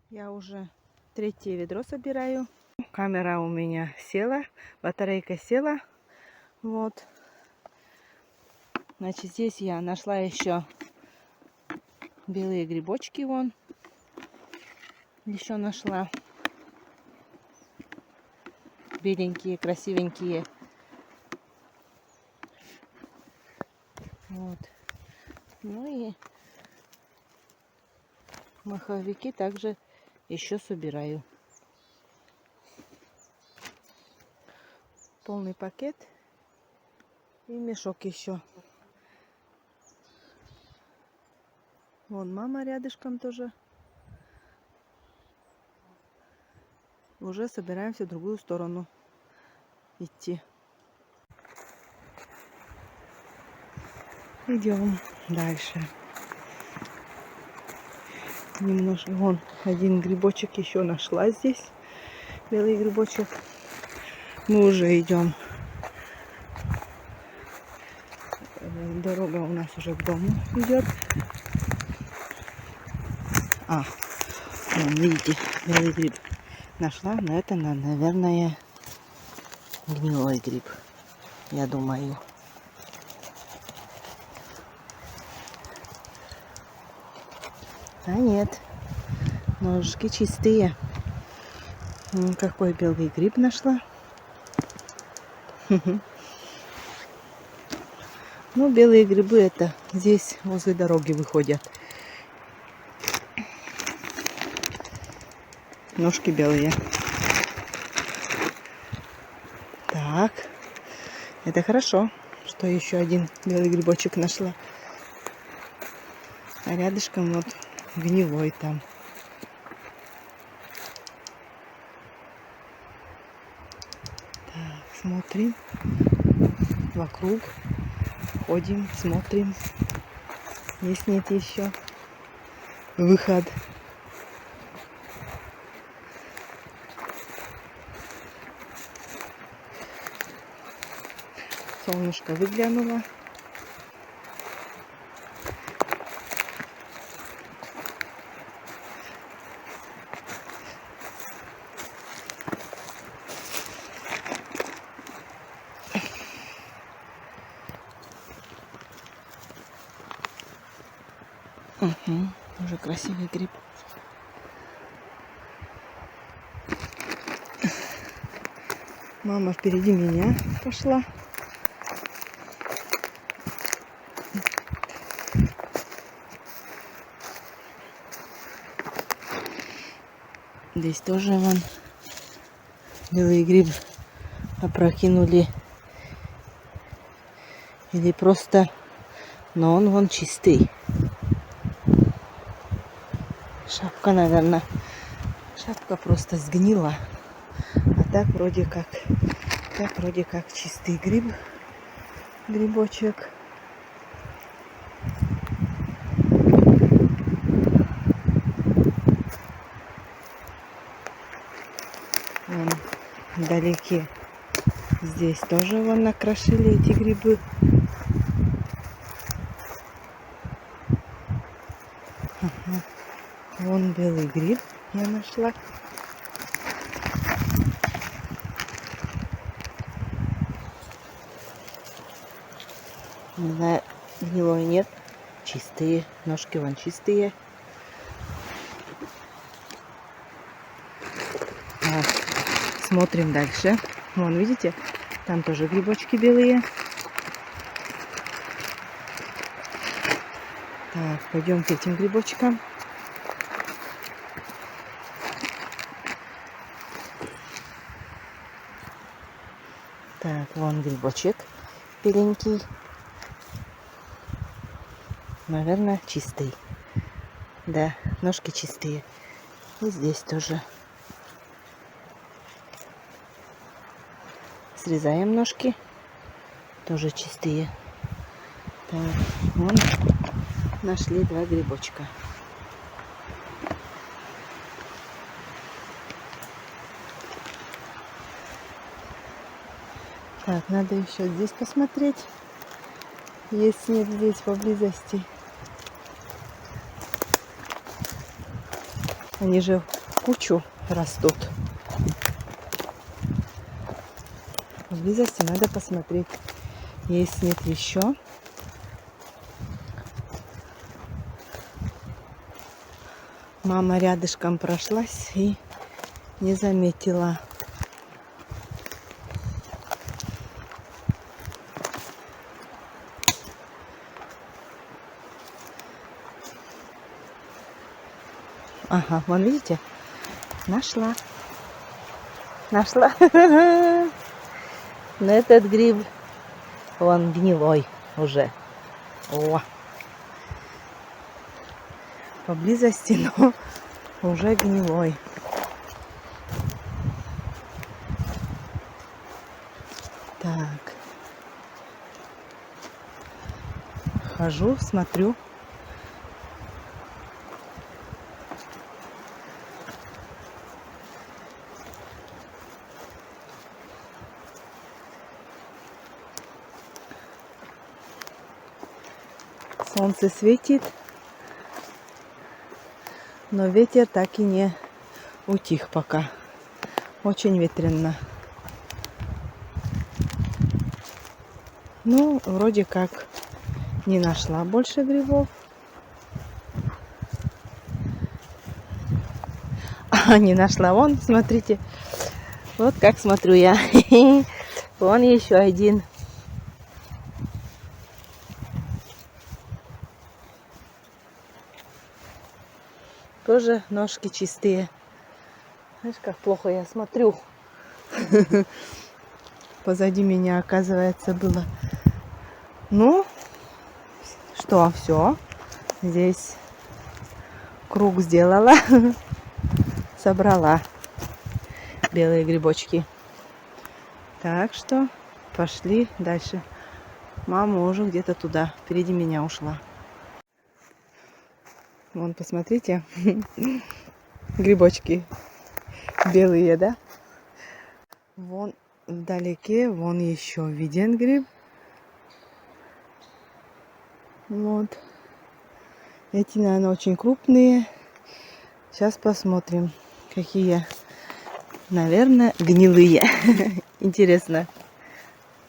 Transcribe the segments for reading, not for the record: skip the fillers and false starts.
Я уже третье ведро собираю. Камера у меня села, батарейка села. Вот. Значит, здесь я нашла еще белые грибочки, вон. Еще нашла. Беленькие, красивенькие. Вот. Ну и маховики также еще собираю. Полный пакет и мешок еще. Вон мама рядышком тоже. Уже собираемся в другую сторону идти. Идем дальше. Немножко, вон один грибочек еще нашла здесь. Белый грибочек. Мы уже идем. Дорога у нас уже к дому идет. Вон, видите, белый гриб нашла, но это, наверное, гнилой гриб, я думаю. А нет, ножки чистые. Какой белый гриб нашла. Ну, белые грибы это здесь возле дороги выходят. Ножки белые. Так, это хорошо, что еще один белый грибочек нашла. А рядышком вот гнилой там. Так, смотрим вокруг, ходим, смотрим. Есть нет еще выход. Солнышко выглянуло. Уже красивый гриб. Мама впереди меня пошла. Здесь тоже вон белый гриб опрокинули. Или просто, но он вон чистый. Шапка, наверное. Шапка просто сгнила. А так вроде как чистый грибочек. Вон вдалеке. Здесь тоже вон накрошили эти грибы. Вон белый гриб я нашла. Не знаю, гнилой нет. Чистые. Ножки вон чистые. Так, смотрим дальше. Вон, видите? Там тоже грибочки белые. Так, пойдем к этим грибочкам. Так, вон грибочек беленький. Наверное, чистый. Да, ножки чистые. И здесь тоже. Срезаем ножки. Тоже чистые. Так, вон нашли 2 грибочка. Так, надо еще здесь посмотреть. Есть нет здесь поблизости. Они же кучу растут. Поблизости надо посмотреть, есть нет еще. Мама рядышком прошлась и не заметила. Ага, вон видите? Нашла. Нашла. Но этот гриб, он гнилой уже. О. Поблизости, но уже гнилой. Так. Хожу, смотрю. Солнце светит, но ветер так и не утих пока. Очень ветрено. Ну, вроде как не нашла больше грибов. Не нашла. Вон, смотрите. Вот как смотрю я. Вон еще один. Тоже ножки чистые. Знаешь, как плохо я смотрю. Позади меня, оказывается, было. Ну, что, все. Здесь круг сделала. Собрала белые грибочки. Так что пошли дальше. Мама уже где-то туда, впереди меня ушла. Вон, посмотрите. Грибочки белые, да? Вон вдалеке, вон еще виден гриб. Вот. Эти, наверное, очень крупные. Сейчас посмотрим, какие, наверное, гнилые. Интересно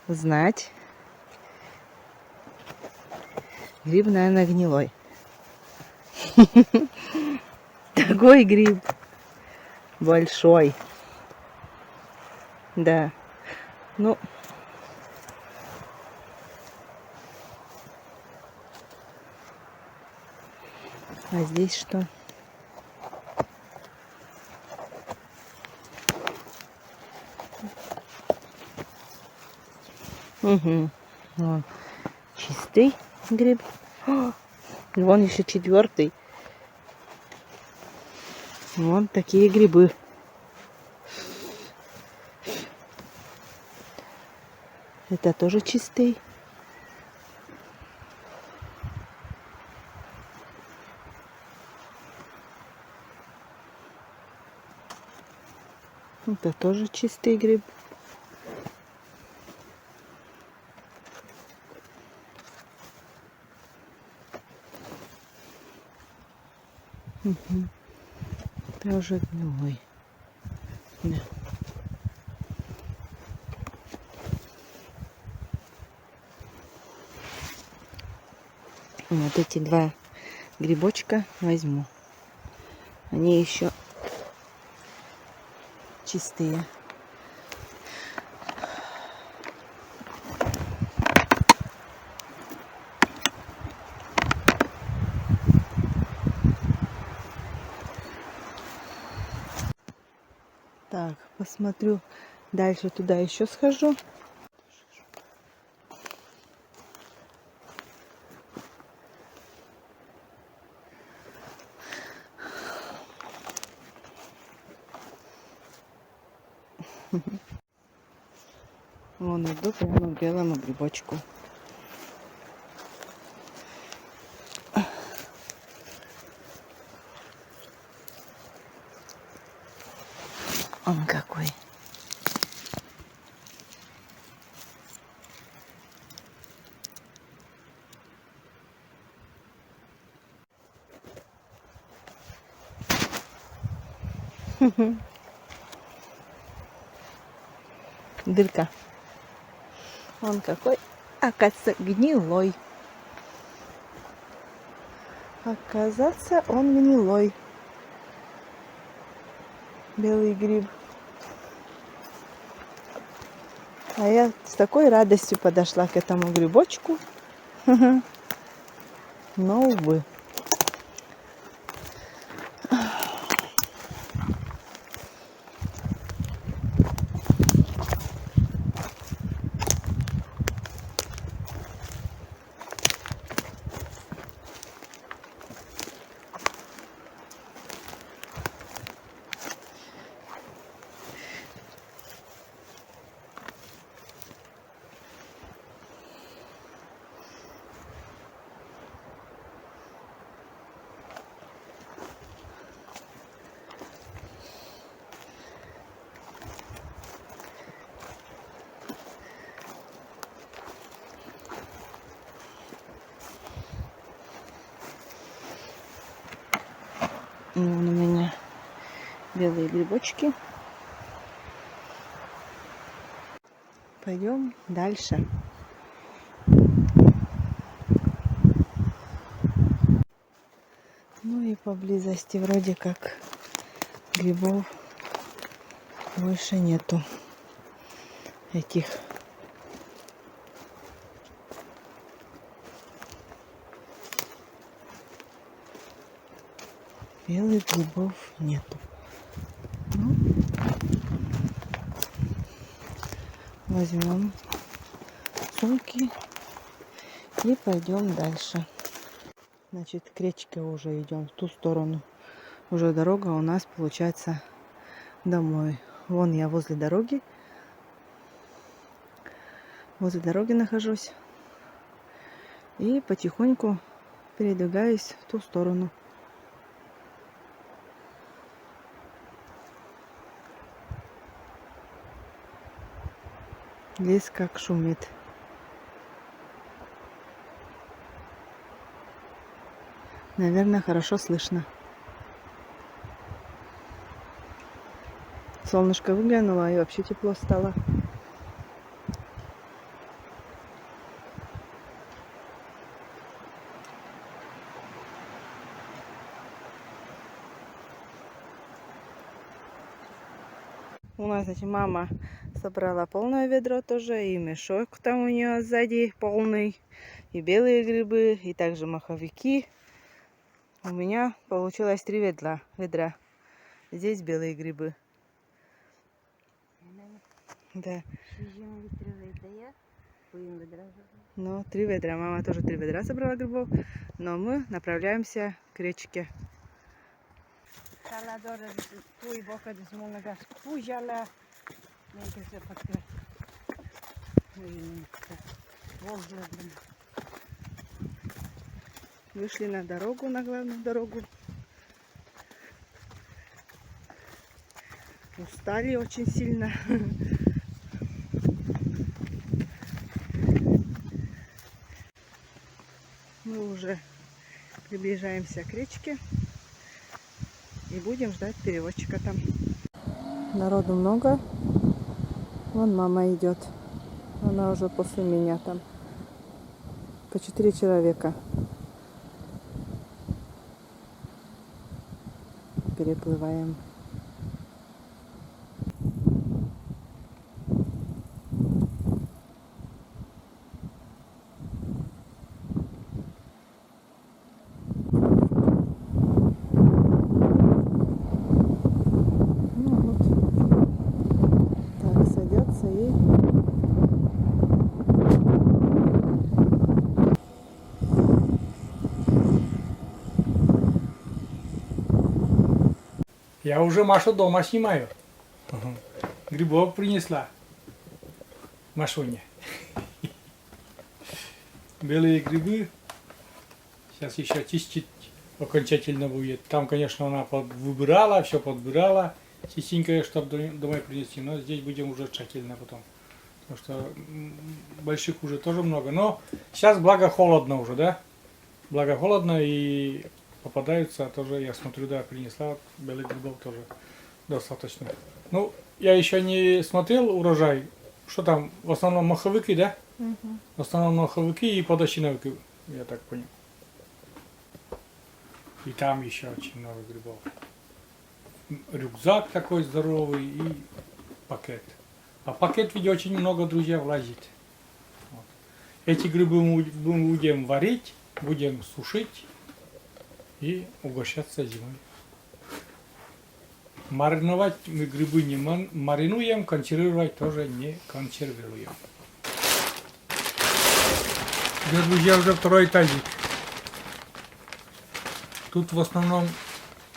узнать. Гриб, наверное, гнилой. Такой гриб большой. Да. Ну, а здесь что? Угу. Вон чистый гриб. О, вон еще четвертый. Вон такие грибы. Это тоже чистый. Это тоже чистый гриб. Угу. Тоже гнилой. Да. Вот эти два грибочка возьму. Они еще чистые. Так, посмотрю дальше, туда еще схожу. Вон иду прямо к белому грибочку. Он какой. Дырка. Он какой, оказывается, гнилой. Оказывается, он гнилой. Белый гриб. А я с такой радостью подошла к этому грибочку. Но, увы. И вон у меня белые грибочки. Пойдем дальше. Ну и поблизости вроде как грибов больше нету. Этих. Белых грибов нету. Ну, возьмем сумки и пойдем дальше. Значит, к речке уже идем в ту сторону. Уже дорога у нас получается домой. Вон я возле дороги. Возле дороги нахожусь. И потихоньку передвигаюсь в ту сторону. Лес как шумит. Наверное, хорошо слышно. Солнышко выглянуло, и вообще тепло стало. У нас, значит, мама собрала полное ведро тоже, и мешок там у нее сзади полный, и белые грибы, и также маховики. У меня получилось 3 ведра. Здесь белые грибы. Да. Ну, 3 ведра. Мама тоже 3 ведра собрала грибов. Но мы направляемся к речке. Вышли на дорогу, на главную дорогу. Устали очень сильно. Мы уже приближаемся к речке и будем ждать перевозчика там. Народу много. Вон мама идет. Она уже после меня там. По 4 человека. Переплываем. Я уже Машу дома снимаю. Грибов принесла Машуня. Белые грибы. Сейчас еще чистить окончательно будет. Там, конечно, она выбирала, все подбирала. Чистенькое, чтобы домой принести. Но здесь будем уже тщательно потом. Потому что больших уже тоже много. Но сейчас благо холодно уже, да? Благо холодно и попадаются тоже, я смотрю, да, принесла белых грибов тоже достаточно. Ну, я еще не смотрел урожай. Что там? В основном маховики, да? Мгм. В основном маховики и подосиновики, я так понял. И там еще очень много грибов. Рюкзак такой здоровый и пакет. А пакет ведь очень много, друзья, влазит. Вот. Эти грибы мы будем варить, будем сушить и угощаться зимой. Мариновать мы грибы не маринуем, консервировать тоже не консервируем. Да, друзья, уже второй тазик. Тут в основном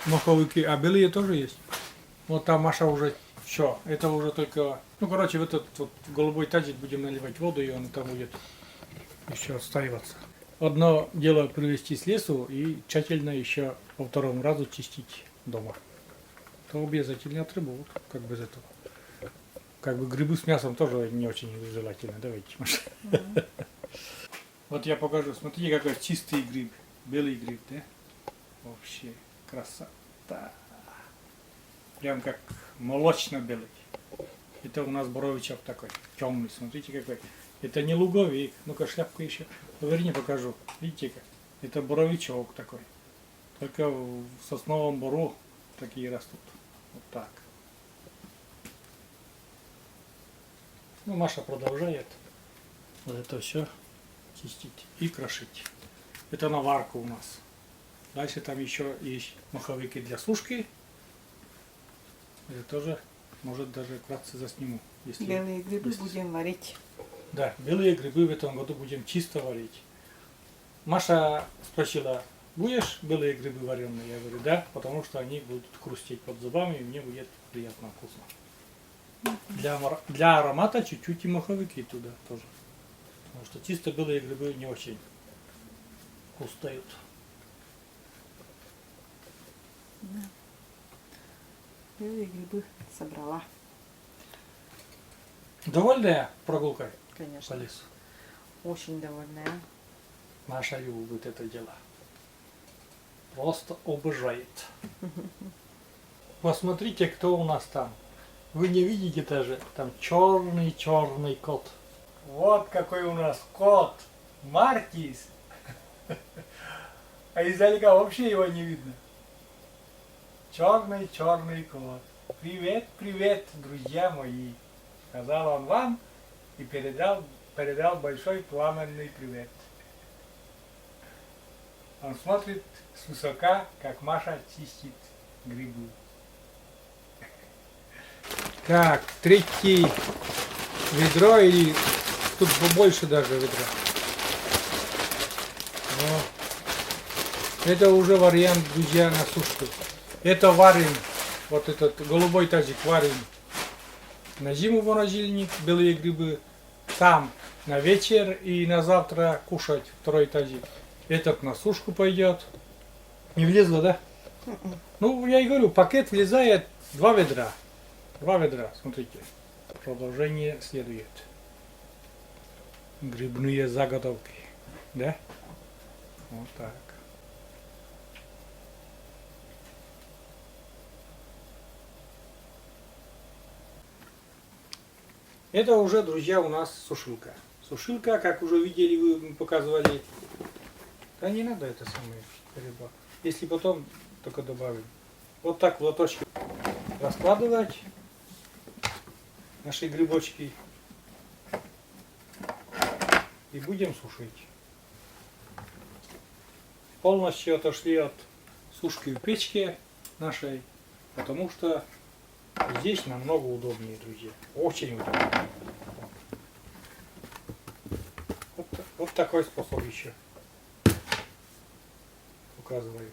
маховики, а белые тоже есть. Вот там Маша уже все. Это уже только... Ну, короче, в этот вот голубой тазик будем наливать воду, и он там будет еще отстаиваться. Одно дело привезти с лесу и тщательно еще по второму разу чистить дома. То обязательно требуют, как без этого. Как бы грибы с мясом тоже не очень желательно. Давайте, Маша. Вот я покажу. Смотрите, какой чистый гриб. Белый гриб, да? Вообще красота. Прям как молочно-белый. Это у нас боровичок такой, темный. Смотрите какой. Это не луговик. Ну-ка шляпку еще. Поверни, покажу. Видите как? Это боровичок такой. Только в сосновом бору такие растут. Вот так. Ну, Маша продолжает вот это все чистить и крошить. Это наварка у нас. Дальше там еще есть маховики для сушки. Это тоже, может, даже вкратце засниму. Если Белые грибы будем варить. Да, белые грибы в этом году будем чисто варить. Маша спросила, будешь белые грибы вареные? Я говорю, да, потому что они будут хрустеть под зубами, и мне будет приятно, вкусно. Для аромата чуть-чуть и маховики туда тоже. Потому что чисто белые грибы не очень хрустают. Да. Белые грибы собрала. Довольная прогулкой по Конечно. лесу? Очень довольная. Маша любит это дело. Просто обожает. Посмотрите, кто у нас там. Вы не видите даже, там черный кот. Вот какой у нас кот. Мартис. А издалека вообще его не видно. Черный кот. Привет, привет, друзья мои. Сказал он вам и передал большой пламенный привет. Он смотрит свысока, как Маша чистит грибы. Так, третье ведро, или тут побольше даже ведра. Но это уже вариант, друзья, на сушку. Это варим, вот этот голубой тазик варим на зиму в морозильник, белые грибы. Там на вечер и на завтра кушать второй тазик. Этот на сушку пойдет. Не влезло, да? Ну, я и говорю, пакет влезает 2 ведра. 2 ведра, смотрите. Продолжение следует. Грибные заготовки. Да? Вот так. Это уже, друзья, у нас сушилка. Сушилка, как уже видели, вы показывали. Да не надо это самое гриба. Если потом только добавим. Вот так в лоточке раскладывать наши грибочки. И будем сушить. Полностью отошли от сушки в печке нашей, потому что здесь намного удобнее, друзья. Очень удобно. Вот такой способ еще указываю.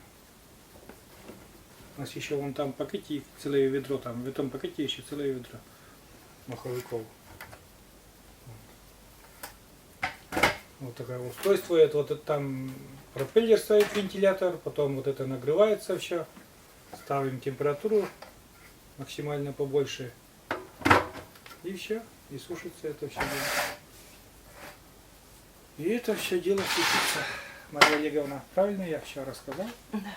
У нас еще вон там пакете целое ведро, там в этом пакете еще целое ведро маховиков. Вот такое устройство. Это вот там пропеллер стоит, вентилятор, потом вот это нагревается все. Ставим температуру максимально побольше. И все. И сушится это все дело. И это все дело сушится. Мария Олеговна, правильно я все рассказал? Да.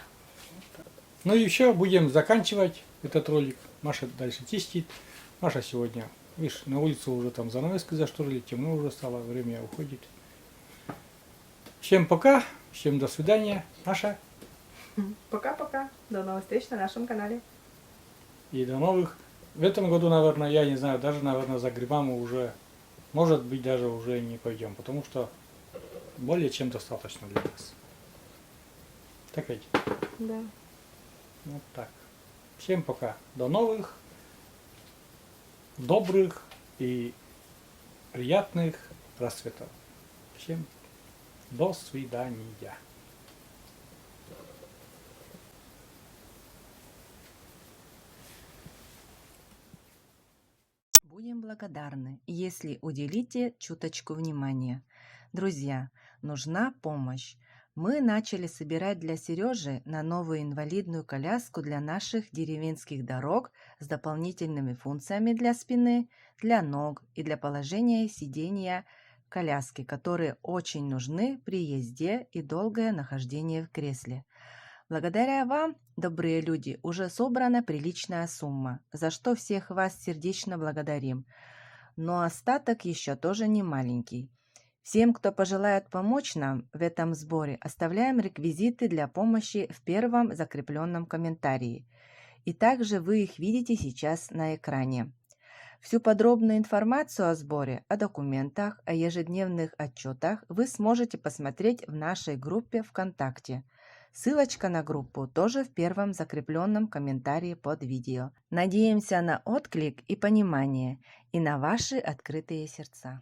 Ну и еще будем заканчивать этот ролик. Маша дальше чистит. Маша сегодня, видишь, на улицу уже там занавески зашторили, темно уже стало, время уходит. Всем пока, всем до свидания. Маша. Пока-пока. До новых встреч на нашем канале. И до новых. В этом году, наверное, я не знаю, даже, наверное, за грибами уже, может быть, даже уже не пойдем, потому что более чем достаточно для нас. Так ведь? Да. Вот так. Всем пока. До новых, добрых и приятных расцветов. Всем до свидания. Будем благодарны, если уделите чуточку внимания. Друзья, нужна помощь. Мы начали собирать для Сережи на новую инвалидную коляску для наших деревенских дорог с дополнительными функциями для спины, для ног и для положения сидения коляски, которые очень нужны при езде и долгое нахождение в кресле. Благодаря вам, добрые люди, уже собрана приличная сумма, за что всех вас сердечно благодарим. Но остаток еще тоже не маленький. Всем, кто пожелает помочь нам в этом сборе, оставляем реквизиты для помощи в первом закрепленном комментарии. И также вы их видите сейчас на экране. Всю подробную информацию о сборе, о документах, о ежедневных отчетах вы сможете посмотреть в нашей группе ВКонтакте. Ссылочка на группу тоже в первом закрепленном комментарии под видео. Надеемся на отклик и понимание, и на ваши открытые сердца.